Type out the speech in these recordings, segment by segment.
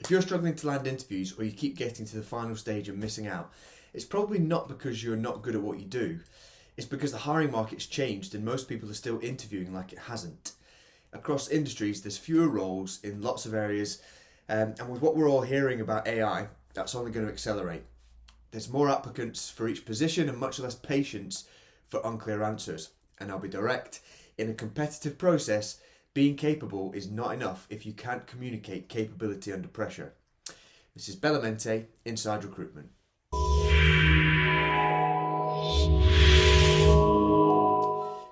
If you're struggling to land interviews or you keep getting to the final stage and missing out, it's probably not because you're not good at what you do. It's because the hiring market's changed and most people are still interviewing like it hasn't. Across industries, there's fewer roles in lots of areas, and with what we're all hearing about AI, that's only going to accelerate. There's more applicants for each position and much less patience for unclear answers. And I'll be direct, in a competitive process, being capable is not enough if you can't communicate capability under pressure. This is Mente Inside Recruitment.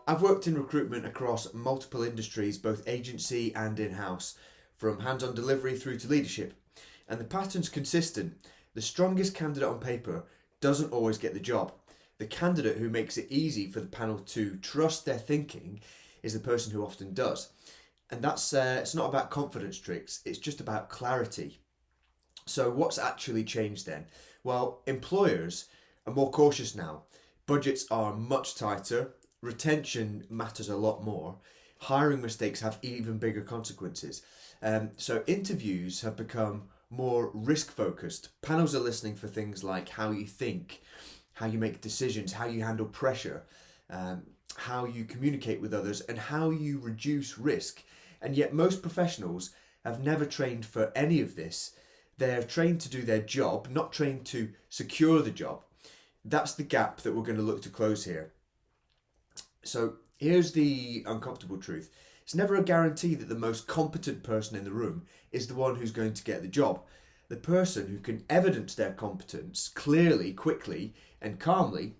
I've worked in recruitment across multiple industries, both agency and in-house, from hands-on delivery through to leadership. And the pattern's consistent. The strongest candidate on paper doesn't always get the job. The candidate who makes it easy for the panel to trust their thinking is the person who often does. And that's it's not about confidence tricks, it's just about clarity. So what's actually changed then? Well, employers are more cautious now. Budgets are much tighter, retention matters a lot more, hiring mistakes have even bigger consequences. So interviews have become more risk focused. Panels are listening for things like how you think, how you make decisions, how you handle pressure, how you communicate with others, and how you reduce risk. And yet most professionals have never trained for any of this. They're trained to do their job, not trained to secure the job. That's the gap that we're going to look to close here. So here's the uncomfortable truth. It's never a guarantee that the most competent person in the room is the one who's going to get the job. The person who can evidence their competence clearly, quickly, and calmly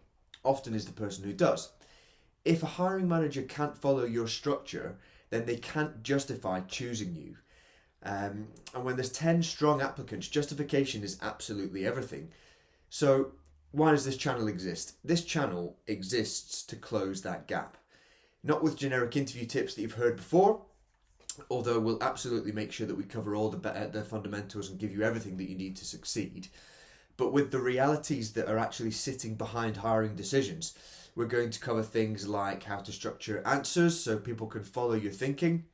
often is the person who does. If a hiring manager can't follow your structure, then they can't justify choosing you. And when there's 10 strong applicants, justification is absolutely everything. So why does this channel exist? This channel exists to close that gap. Not with generic interview tips that you've heard before, although we'll absolutely make sure that we cover all the fundamentals and give you everything that you need to succeed, but with the realities that are actually sitting behind hiring decisions. We're going to cover things like how to structure answers so people can follow your thinking,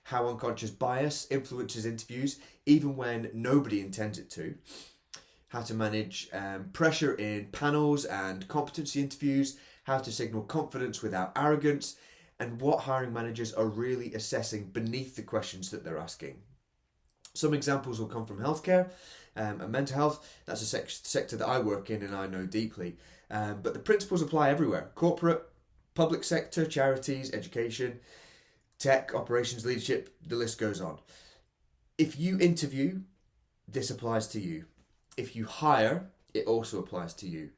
how unconscious bias influences interviews even when nobody intends it to, how to manage pressure in panels and competency interviews, how to signal confidence without arrogance, and what hiring managers are really assessing beneath the questions that they're asking. Some examples will come from healthcare and mental health. That's a sector that I work in and I know deeply. But the principles apply everywhere. Corporate, public sector, charities, education, tech, operations, leadership, the list goes on. If you interview, this applies to you. If you hire, it also applies to you.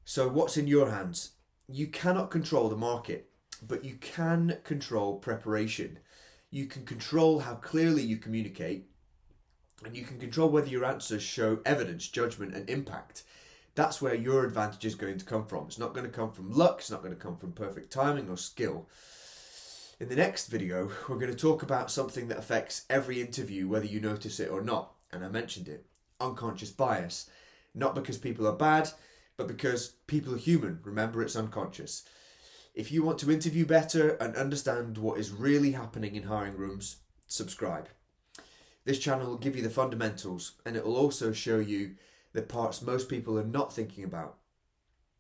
So what's in your hands? You cannot control the market, but you can control preparation. You can control how clearly you communicate, and you can control whether your answers show evidence, judgment, and impact. That's where your advantage is going to come from. It's not going to come from luck, it's not going to come from perfect timing or skill. In the next video, we're going to talk about something that affects every interview, whether you notice it or not. And I mentioned it, unconscious bias. Not because people are bad, but because people are human. Remember, it's unconscious. If you want to interview better and understand what is really happening in hiring rooms, subscribe. This channel will give you the fundamentals, and it will also show you the parts most people are not thinking about.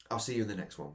I'll see you in the next one.